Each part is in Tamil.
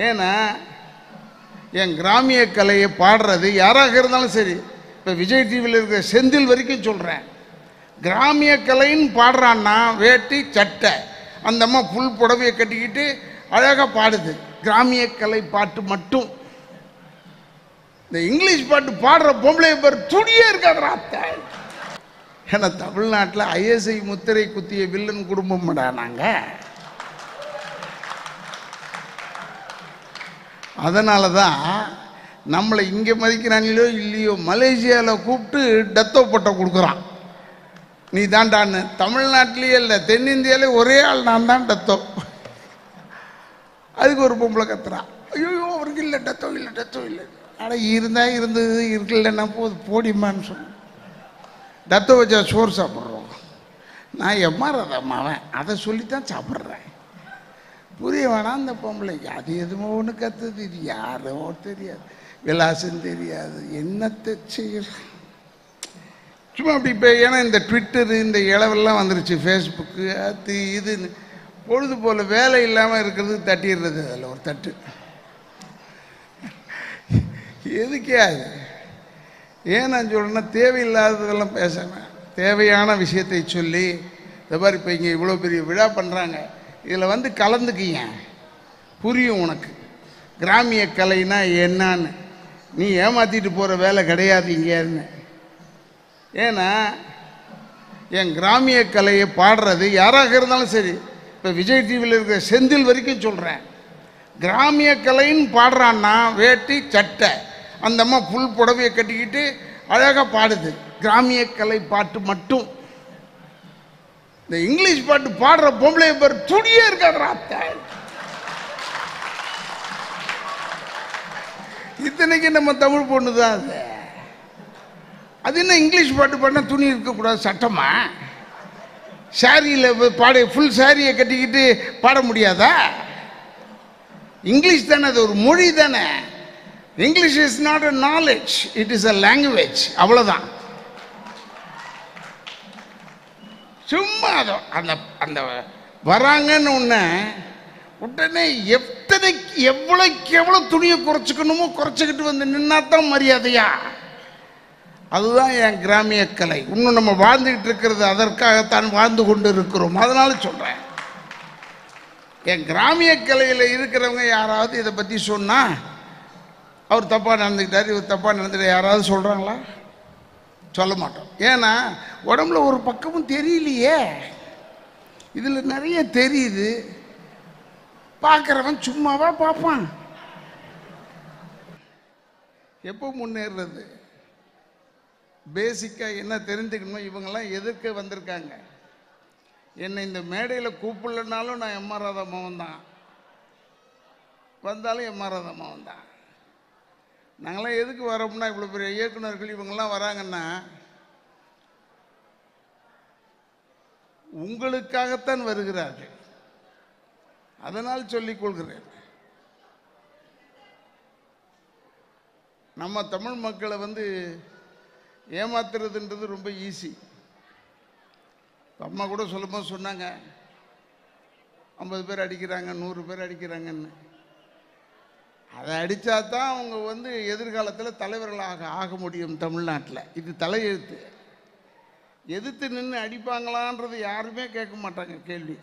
ஏன்னா என் கிராமிய கலையை பாடுறது யாராக இருந்தாலும் சரி, இப்போ விஜய் டிவியில் இருக்கிற செந்தில் வரைக்கும் சொல்கிறேன், கிராமிய கலைன்னு பாடுறான்னா வேட்டி சட்டை, அந்த அம்மா புல் புடவையை கட்டிக்கிட்டு அழகாக பாடுது, கிராமிய கலை பாட்டு மட்டும். இந்த இங்கிலீஷ் பாட்டு பாடுற பொம்பளை பேர் துணியே இருக்காது அத்தை. ஏன்னா தமிழ்நாட்டில் ஐஎஸ்ஐ முத்திரை குத்திய வில்லன் குடும்பம்டா நாங்கள். அதனால தான் நம்மளை இங்கே மதிக்கிறாங்களோ இல்லையோ மலேசியாவில் கூப்பிட்டு டெத்தோ பட்டம் கொடுக்குறான். நீ தாண்டான்னு தமிழ்நாட்டிலேயே இல்லை தென்னிந்தியாவிலே ஒரே ஆள் நான் தான் டெத்தோ. அதுக்கு ஒரு பொம்பளை கத்துறான், ஐயோ அவருக்கு இல்லை டெத்தோ இல்லை டெத்தோ இல்லை. ஆனால் இருந்தால் இருந்தது இருக்குல்லன்னா போடிமான்னு சொன்னேன். டெத்தோ வச்சா சோறு சாப்பிட்றோம். நான் எம்மாறதம்மாவன் அதை சொல்லித்தான் சாப்பிட்றேன். புரிய வேணாம் அந்த பொம்பளைக்கு. அது எதுவும் ஒன்று கத்துது, இது யாரோ தெரியாது, விலாசம் தெரியாது, என்னத்தை செய்ய சும்மா அப்படி. இப்போ ஏன்னா இந்த ட்விட்டரு இந்த இளவெல்லாம் வந்துருச்சு, ஃபேஸ்புக்கு அது இதுன்னு பொழுது போல் வேலை இல்லாமல் இருக்கிறது தட்டிடுறது. அதில் ஒரு தட்டு எதுக்கே அது ஏன் நான் சொல்கிறேன்னா, தேவையில்லாததெல்லாம் பேசாமல் தேவையான விஷயத்தை சொல்லி, இந்த மாதிரி இப்போ இங்கே இவ்வளோ பெரிய விழா பண்ணுறாங்க, இதில் வந்து கலந்துக்கிங்க, புரியும் உனக்கு கிராமிய கலைனா என்னான்னு. நீ ஏமாற்றிட்டு போகிற வேலை கிடையாது இங்கேன்னு. ஏன்னா என் கிராமிய கலையை பாடுறது யாராக இருந்தாலும் சரி, இப்போ விஜய் டிவியில் இருக்கிற செந்தில் வரைக்கும் சொல்கிறேன், கிராமிய கலைன்னு பாடுறான்னா வேட்டி சட்டை, அந்த அம்மா புல் புடவையை கட்டிக்கிட்டு அழகாக பாடுது, கிராமிய கலை பாட்டு மட்டும். இந்த இங்கிலீஷ் பாட்டு பாடுற பொம்பளை பேர் துணியே இருக்காது அத்தை. இத்தனைக்கு நம்ம தமிழ் பொண்ணு தான் அது. அது என்ன இங்கிலீஷ் பாட்டு பாடினா துணி இருக்கக்கூடாது சட்டமா? சாரியில் பாட ஃபுல் சாரியை கட்டிக்கிட்டு பாட முடியாதா? இங்கிலீஷ் தானே, அது ஒரு மொழி தானே. English is not a knowledge, it is a language, அவ்வளோதான். சும்மா அந்த அந்த வராங்கன்னு உடனே எவ்வளோக்கு எவ்வளோ துணியை குறைச்சிக்கணுமோ குறைச்சிக்கிட்டு வந்து நின்னாதான் மரியாதையா. அதுதான் என் கிராமிய கலை. இன்னும் நம்ம வாழ்ந்துக்கிட்டு இருக்கிறது அதற்காகத்தான் வாழ்ந்து கொண்டு இருக்கிறோம். அதனால சொல்கிறேன், என் கிராமிய கலையில் இருக்கிறவங்க யாராவது இதை பற்றி சொன்னால், அவர் தப்பாக நடந்துக்கிட்டார் இவர் தப்பாக நடந்துக்கிட்ட யாராவது சொல்கிறாங்களா? சொல்ல மாட்டோம். ஏன்னா உடம்புல ஒரு பக்கமும் தெரியலையே, இதில் நிறைய தெரியுது. பார்க்குறவன் சும்மாவா பார்ப்பான். எப்போ முன்னேறது? பேசிக்காக என்ன தெரிஞ்சுக்கணுமோ. இவங்கெல்லாம் எதிர்க்க வந்திருக்காங்க. என்னை இந்த மேடையில் கூப்பிடலனாலும் நான் எம் ஆர் ராதா மகன் தான், வந்தாலும் எம் ஆர் ராதா மகன் தான். நாங்களாம் எதுக்கு வரோம்னா, இவ்வளோ பெரிய இயக்குநர்கள் இவங்கெல்லாம் வராங்கன்னா உங்களுக்காகத்தான் வருகிறார்கள். அதனால் சொல்லிக் கொள்கிறேன், நம்ம தமிழ் மக்களை ஏமாத்துறதுன்றது ரொம்ப ஈஸி. அம்மா கூட சொல்லும்போது சொன்னாங்க, 50 பேர் அடிக்கிறாங்க 100 பேர் அடிக்கிறாங்கன்னு. அதை அடித்தா தான் அவங்க எதிர்காலத்தில் தலைவர்களாக ஆக முடியும் தமிழ்நாட்டில். இது தலையெழுத்து. எதிர்த்து நின்று அடிப்பாங்களான்றது யாருமே கேட்க மாட்டாங்க கேள்வி.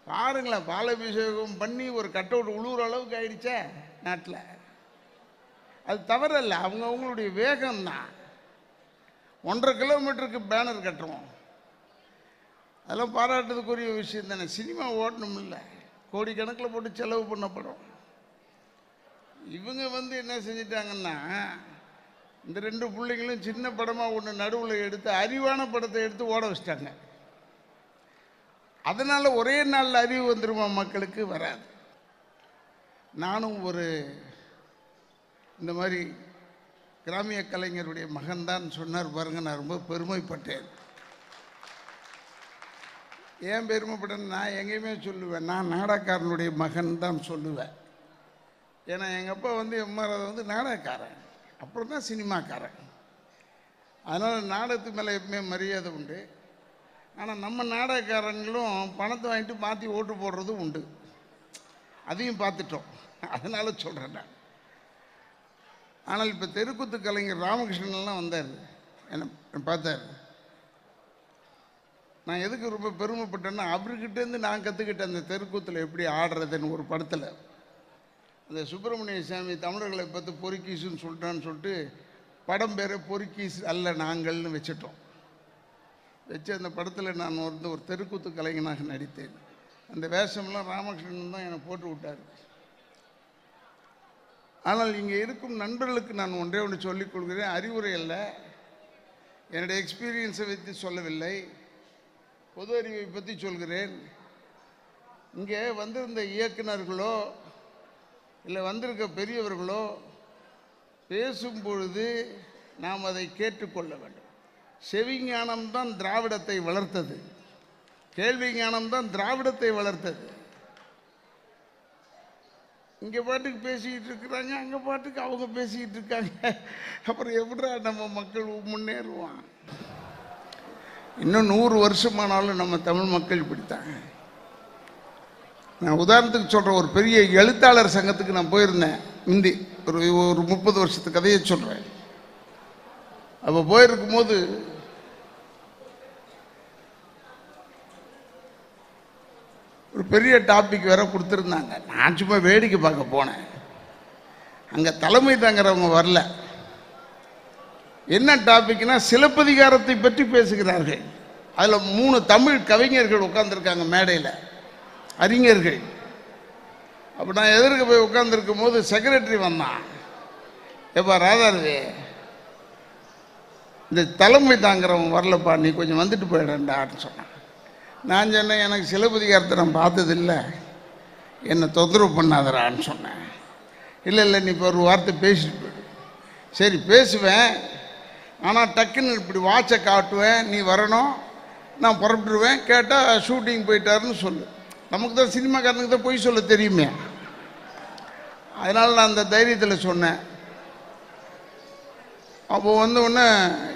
பாருங்களேன், பாலாபிஷேகம் பண்ணி ஒரு கட் அவுட் உழுவுற அளவுக்கு ஆயிடுச்சே நாட்டில். அது தவறல்ல, அவங்களுடைய வேகம்தான். 1.5 கிலோமீட்டருக்கு பேனர் கட்டுறோம், அதெல்லாம் பாராட்டுறதுக்குரிய விஷயம் தானே. சினிமா ஓடணும் இல்லை, கோடிக்கணக்கில் போட்டு செலவு பண்ணப்படும். இவங்க என்ன செஞ்சிட்டாங்கன்னா, இந்த 2 பிள்ளைங்களும் சின்ன படமாக ஒன்று நடுவில் எடுத்து அறிவான படத்தை எடுத்து ஓட வச்சிட்டாங்க. அதனால் ஒரே நாளில் அறிவு வந்துருமா மக்களுக்கு? வராது. நானும் இந்த மாதிரி கிராமிய கலைஞருடைய மகன்தான் சொன்னார் பாருங்க, நான் ரொம்ப பெருமைப்பட்டேன். ஏன் பெருமைப்பட்டேன்? நான் எங்கேயுமே சொல்லுவேன், நான் நாடகக்காரனுடைய மகன் தான் சொல்லுவேன். ஏன்னா எங்கள் அப்பா எம் ஆர் ராதா நாடகக்காரன், அப்புறம் தான் சினிமாக்காரன். அதனால் நாடகத்து மேலே எப்பவுமே மரியாதை உண்டு. ஆனால் நம்ம நாடகக்காரங்களும் பணத்தை வாங்கிட்டு மாற்றி ஓட்டு போடுறதும் உண்டு. அதையும் பார்த்துட்டோம். அதனால சொல்கிறேன் நான். ஆனால் இப்போ தெருக்கூத்து கலைஞர் ராமகிருஷ்ணன்லாம் வந்தார், என்ன பார்த்தார். நான் எதுக்கு ரொம்ப பெருமைப்பட்டேன்னா, அவர்கிட்டேருந்து நான் கற்றுக்கிட்டேன் அந்த தெருக்கூத்தில் எப்படி ஆடுறதுன்னு. ஒரு படத்தில் அந்த சுப்பிரமணிய சாமி தமிழர்களை பார்த்து பொறுக்கீஸுன்னு சொல்லிட்டான்னு சொல்லிட்டு படம் பேரை பொறுக்கீஸ் அல்ல நாங்கள்னு வச்சுட்டோம். வச்சு அந்த படத்தில் நான் ஒரு தெருக்கூத்து கலைஞனாக நடித்தேன். அந்த வேஷம்லாம் ராமகிருஷ்ணன் தான் என்னை போட்டு விட்டார். ஆனால் இங்கே இருக்கும் நண்பர்களுக்கு நான் ஒன்றே ஒன்று சொல்லிக் கொள்கிறேன். அறிவுரை அல்ல, என்னுடைய எக்ஸ்பீரியன்ஸை வைத்து சொல்லவில்லை, பொது அறிவை பற்றி சொல்கிறேன். இங்கே வந்திருந்த இயக்குநர்களோ இல்லை வந்திருக்க பெரியவர்களோ பேசும் பொழுது நாம் அதை கேட்டுக்கொள்ள வேண்டும். செவிஞானம்தான் திராவிடத்தை வளர்த்தது, கேள்வி ஞானம்தான் திராவிடத்தை வளர்த்தது. இங்கே பாட்டுக்கு பேசிக்கிட்டு இருக்கிறாங்க, அங்கே பாட்டுக்கு அவங்க பேசிக்கிட்டு இருக்காங்க. அப்புறம் எப்படா நம்ம மக்கள் முன்னேறுவான்? இன்னும் 100 வருஷமானாலும் நம்ம தமிழ் மக்கள் இப்படித்தாங்க. நான் உதாரணத்துக்கு சொல்கிறேன், ஒரு பெரிய எழுத்தாளர் சங்கத்துக்கு நான் போயிருந்தேன் முந்தி, ஒரு 30 வருஷத்து கதையை சொல்கிறேன். அப்போ போயிருக்கும் போது ஒரு பெரிய டாபிக் வேற கொடுத்துருந்தாங்க. நான் சும்மா வேடிக்கை பார்க்க போனேன். அங்கே தலைமை தாங்கிறவங்க வரல. என்ன டாபிக்னா சிலப்பதிகாரத்தை பற்றி பேசுகிறார்கள். அதில் 3 தமிழ் கவிஞர்கள் உட்கார்ந்துருக்காங்க மேடையில், அறிஞர்கள். அப்போ நான் எதிர்க்க போய் உட்கார்ந்துருக்கும் போது செக்ரட்டரி வந்தான். எப்பா ராதாரவி, இந்த தலைமை தாங்கிறவங்க வரலப்பா, நீ கொஞ்சம் வந்துட்டு போயிடண்டான்னு சொன்னான். நான் சொன்னேன், எனக்கு சிலப்பதிகாரத்தை நான் பார்த்ததில்லை, என்னை தொந்தரவு பண்ணாதரான்னு சொன்னேன். இல்லை இல்லை, நீ இப்போ ஒரு வார்த்தை பேசிட்டு போயிடு. சரி பேசுவேன், ஆனால் டக்குன்னு இப்படி வாட்சை காட்டுவேன், நீ வரணும், நான் புறப்பட்டுருவேன், கேட்டால் ஷூட்டிங் போயிட்டாருன்னு சொல்லு. நமக்கு தான் சினிமாக்காரனுக்கு தான் பொய் சொல்ல தெரியுமே. அதனால் நான் அந்த தைரியத்தில் சொன்னேன். அப்போ உடனே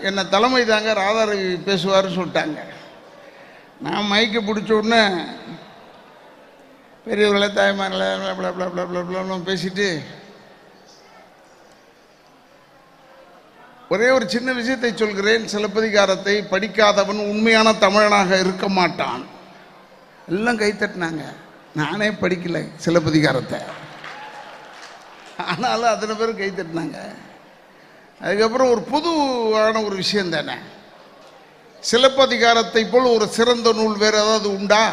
என்னை தலைமை தாங்க ராதாரவி பேசுவார்னு சொல்லிட்டாங்க. நான் மைக்கை பிடிச்ச உடனே பெரியவர்களை தாய்மார்களை பேசிட்டு ஒரே ஒரு சின்ன விஷயத்தை சொல்கிறேன். சிலப்பதிகாரத்தை படிக்காதவன் உண்மையான தமிழனாக இருக்க மாட்டான். எல்லாம் கைத்தட்டினாங்க. நானே படிக்கல சிலப்பதிகாரத்தை, ஆனாலும் அத்தனை பேர் கைத்தட்டினாங்க. அதுக்கப்புறம் ஒரு பொதுவான ஒரு விஷயம் தானே, சிலப்பதிகாரத்தை போல் ஒரு சிறந்த நூல் வேறு ஏதாவது உண்டா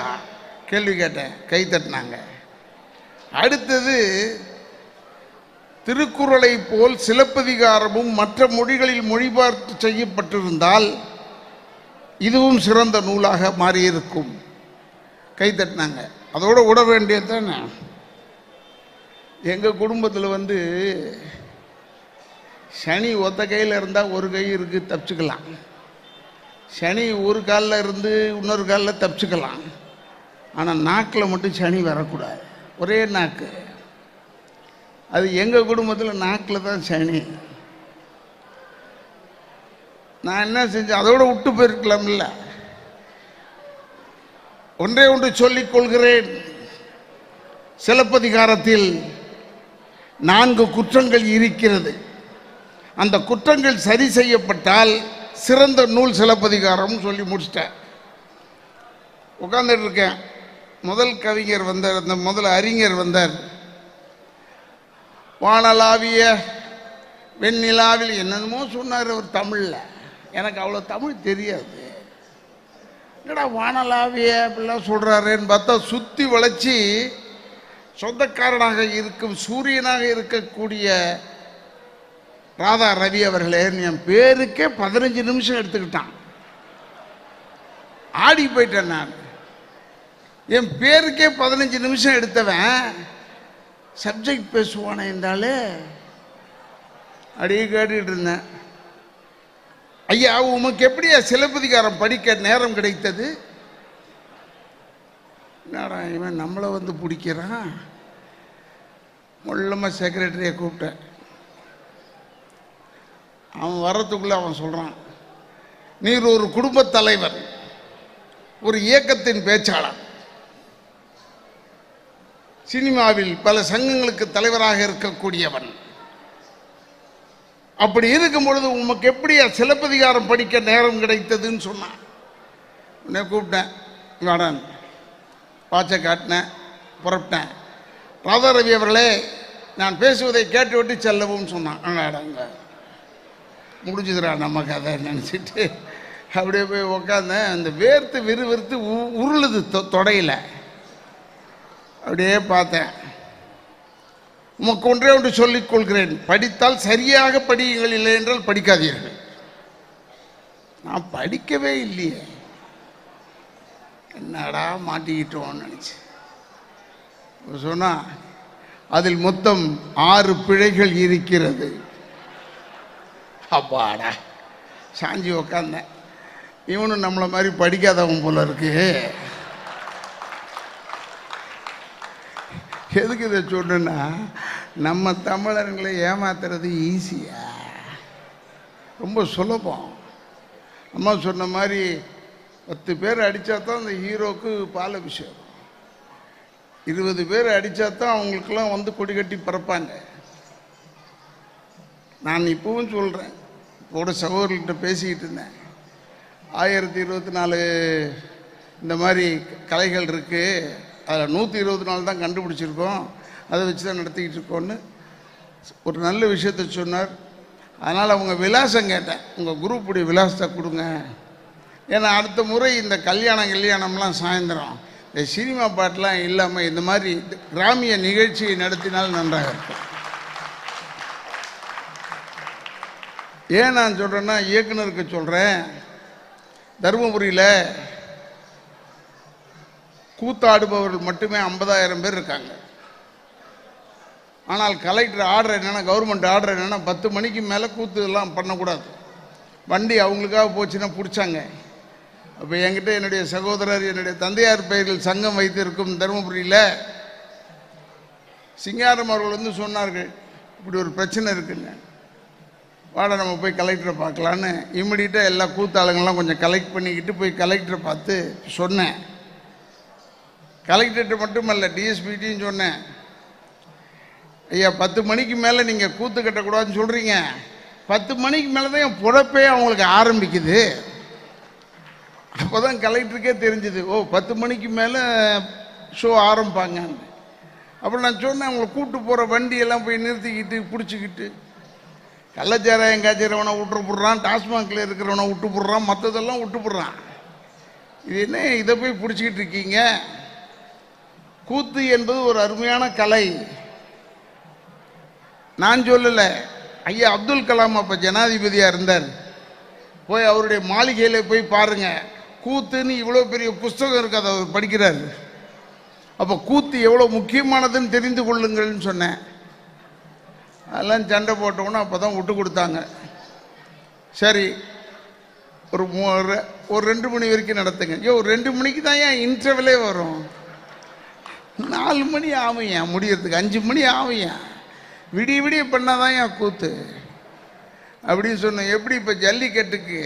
கேள்வி கேட்டேன், கைத்தட்டினாங்க. அடுத்தது, திருக்குறளை போல் சிலப்பதிகாரமும் மற்ற மொழிகளில் மொழிபார்த்து செய்யப்பட்டிருந்தால் இதுவும் சிறந்த நூலாக மாறியிருக்கும், கைத்தட்டினாங்க. அதோட விட வேண்டியது தானே. எங்கள் குடும்பத்தில் சனி ஒத்த கையில் இருந்தால் ஒரு கை இருக்குது, தப்பிச்சுக்கலாம். சனி ஒரு காலில் இருந்து இன்னொரு காலில் தப்பிச்சுக்கலாம். ஆனால் நாக்கில் மட்டும் சனி வரக்கூடாது, ஒரே நாக்கு. அது எங்கள் குடும்பத்தில் நாக்கில் தான் சனி. நான் என்ன செஞ்சேன், அதோட விட்டு போயிருக்கலாம்ல. ஒன்றே ஒன்று சொல்லிக் கொள்கிறேன், சிலப்பதிகாரத்தில் 4 குற்றங்கள் இருக்கிறது. அந்த குற்றங்கள் சரி செய்யப்பட்டால் சிறந்த நூல் சிலப்பதிகாரம் சொல்லி முடிச்சிட்டேன். உட்கார்ந்துட்டு இருக்கேன். முதல் கவிஞர் வந்தார், அந்த முதல் அறிஞர் வந்தார். வானலாவிய வெண்ணிலாவில் என்னென்னமோ சொன்னார் அவர் தமிழில். எனக்கு அவ்வளோ தமிழ் தெரியாது. என்னடா வானலாவிய அப்படிலாம் சொல்கிறாருன்னு பார்த்தா, சுற்றி வளைச்சி சொந்தக்காரனாக இருக்கும் சூரியனாக இருக்கக்கூடிய ராதா ரவி அவர்களே, என் பேருக்கே 15 நிமிஷம் எடுத்துக்கிட்டான். ஆடி போயிட்டேன் நான். என் பேருக்கே 15 நிமிஷம் எடுத்தவன் சப்ஜெக்ட் பேசுவானே இருந்தாலே அப்படியே கேட்டுக்கிட்டு இருந்தேன். ஐயா, உமக்கு எப்படியா சிலப்பதிகாரம் படிக்க நேரம் கிடைத்தது? என்னடா இவன் நம்மளை பிடிக்கிறான். முள்ளமாக செக்ரட்டரியை கூப்பிட்டேன். அவன் வர்றதுக்குள்ளே அவன் சொல்கிறான், நீர் ஒரு குடும்பத் தலைவர், ஒரு இயக்கத்தின் பேச்சாளர், சினிமாவில் பல சங்கங்களுக்கு தலைவராக இருக்கக்கூடியவன். அப்படி இருக்கும் பொழுது உமக்கு எப்படி சிலப்பதிகாரம் படிக்க நேரம் கிடைத்ததுன்னு சொன்னான். உடனே கூப்பிட்டேன், வாடான், வாட்சை காட்டினேன், புறப்பட்டேன். ராதாரவி அவர்களே, நான் பேசுவதை கேட்டுவிட்டு செல்லவும் சொன்னான். அங்க முடிஞ்சுதுரா நம்ம கதை நினச்சிட்டு அப்படியே போய் உக்காந்தேன். அந்த வேர்த்து விறுவிறுத்து உருளுது தொடையில். அப்படியே பார்த்தேன். உமக்கு ஒன்றே ஒன்று சொல்லிக் கொள்கிறேன், படித்தால் சரியாக படியுங்கள், இல்லை என்றால் படிக்காதீர்கள். நான் படிக்கவே இல்லையே, என்னடா மாட்டிக்கிட்டோன்னு நினச்சி சொன்னா, அதில் மொத்தம் 6 பிழைகள் இருக்கிறது. அப்பாடா சாஞ்சி உக்காந்தேன். இவனும் நம்மளை மாதிரி படிக்காதவன் போல இருக்கு. எதுக்கு இதை சொன்னா, நம்ம தமிழர்களை ஏமாத்துறது ஈஸியா, ரொம்ப சுலபம். அம்மா சொன்ன மாதிரி 10 பேர் அடித்தா தான் அந்த ஹீரோக்கு பால் அபிஷேகம், 20 பேர் அடித்தா தான் அவங்களுக்கெல்லாம் வந்து கொடி கட்டி பறப்பாங்க. நான் இப்பவும் சொல்கிறேன், கூட சகோதரர்கிட்ட பேசிக்கிட்டு இருந்தேன். 1024 இந்த மாதிரி கலைகள் இருக்குது, அதில் 124 தான் கண்டுபிடிச்சிருக்கோம், அதை வச்சு தான் நடத்திக்கிட்டு இருக்கோன்னு ஒரு நல்ல விஷயத்த சொன்னார். அதனால் அவங்க விலாசம் கேட்டேன், உங்கள் குரூப்புடைய விலாசத்தை கொடுங்க. ஏன்னா அடுத்த முறை இந்த கல்யாணம்லாம் சாயந்தரம் இந்த சினிமா பாட்டெலாம் இல்லாமல் இந்த மாதிரி கிராமிய நிகழ்ச்சியை நடத்தினால் நன்றாக இருக்கும். ஏன் நான் சொல்கிறேன்னா, இயக்குனருக்கு சொல்கிறேன், தருமபுரியில் கூத்தாடுபவர்கள் மட்டுமே 50,000 பேர் இருக்காங்க. ஆனால் கலெக்டர் ஆர்டர் என்னென்னா, கவர்மெண்ட் ஆர்டர் என்னென்னா, 10 மணிக்கு மேலே கூத்து எல்லாம் பண்ணக்கூடாது. வண்டி அவங்களுக்காக போச்சுன்னா பிடிச்சாங்க. அப்போ என்கிட்ட என்னுடைய சகோதரர், என்னுடைய தந்தையார் பெயரில் சங்கம் வைத்திருக்கும் தருமபுரியில் சிங்காரம் அவர்கள் வந்து சொன்னார்கள், இப்படி ஒரு பிரச்சனை இருக்குங்க, வாடா நம்ம போய் கலெக்டரை பார்க்கலான்னு. இம்மிடியட்டாக எல்லா கூத்தாளுங்கள்லாம் கொஞ்சம் கலெக்ட் பண்ணிக்கிட்டு போய் கலெக்டரை பார்த்து சொன்னேன். கலெக்டர்கிட்ட மட்டுமல்ல, டிஎஸ்பிட்டையும் சொன்னேன், ஐயா 10 மணிக்கு மேலே நீங்கள் கூத்து கட்டக்கூடாதுன்னு சொல்கிறீங்க, 10 மணிக்கு மேலே தான் என் பொழப்பே அவங்களுக்கு ஆரம்பிக்குது. அப்போ தான் கலெக்டருக்கே தெரிஞ்சுது, ஓ 10 மணிக்கு மேலே ஷோ ஆரம்பிப்பாங்கன்னு. அப்புறம் நான் சொன்னேன், அவங்களை கூப்பிட்டு போகிற வண்டியெல்லாம் போய் நிறுத்திக்கிட்டு பிடிச்சிக்கிட்டு, கள்ளச்சாராயம் காய்ச்சறவனை விட்டு போடுறான், டாஸ்மாகில் இருக்கிறவனை விட்டு போடுறான், மற்றதெல்லாம் விட்டு போடுறான். இது என்ன இதை போய் பிடிச்சிக்கிட்டு இருக்கீங்க? கூத்து என்பது ஒரு அருமையான கலை. நான் சொல்லலை, ஐயா அப்துல் கலாம் அப்போ ஜனாதிபதியாக இருந்தார், போய் அவருடைய மாளிகையில் போய் பாருங்க, கூத்துன்னு இவ்வளோ பெரிய புஸ்தகம் இருக்குது, அதை அவர் படிக்கிறார். அப்போ கூத்து எவ்வளோ முக்கியமானதுன்னு தெரிந்து கொள்ளுங்கள்னு சொன்னேன். அதெல்லாம் சண்டை போட்டோன்னா அப்போ தான் விட்டு கொடுத்தாங்க. சரி, ஒரு 2 மணி வரைக்கும் நடத்துங்க. ஐயோ 2 மணிக்கு தான் ஏன் இன்டர்வலே வரும், 4 மணி ஆகும் ஏன் முடியறதுக்கு, 5 மணி ஆகும் ஏன், விடிய விடிய பண்ணாதான் ஏன் கூத்து அப்படின்னு சொன்னேன். எப்படி இப்போ ஜல்லிக்கட்டுக்கு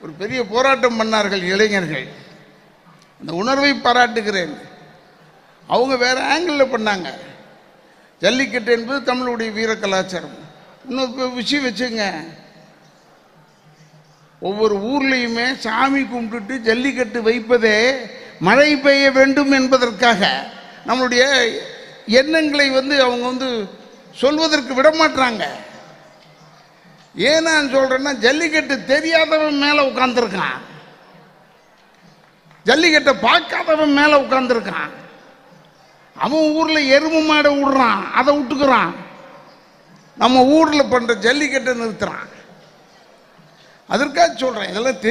ஒரு பெரிய போராட்டம் பண்ணார்கள் இளைஞர்கள், அந்த உணர்வை பாராட்டுகிறேன். அவங்க வேற ஆங்கிளில் பண்ணாங்க. ஜல்லிக்கட்டு என்பது தமிழுடைய வீர கலாச்சாரம். இன்னொரு விஷயம் வச்சுங்க, ஒவ்வொரு ஊர்லேயுமே சாமி கும்பிட்டுட்டு ஜல்லிக்கட்டு வைப்பதே மழை பெய்ய வேண்டும் என்பதற்காக. நம்மளுடைய எண்ணங்களை அவங்க சொல்வதற்கு விட மாட்டாங்க. ஏன் நான் சொல்றேன்னா, ஜல்லிக்கட்டு தெரியாதவன் மேல உட்கார்ந்துருக்கான், ஜல்லிக்கட்டை பார்க்காதவன் மேல உட்கார்ந்துருக்கான். அவன் ஊர்ல எருமை மாடை விடுறான், அதை விட்டுக்கிறான். நம்ம ஊர்ல பண்ற ஜல்லிக்கட்டை நிறுத்துறான். அதற்காக சொல்றேன், இதெல்லாம்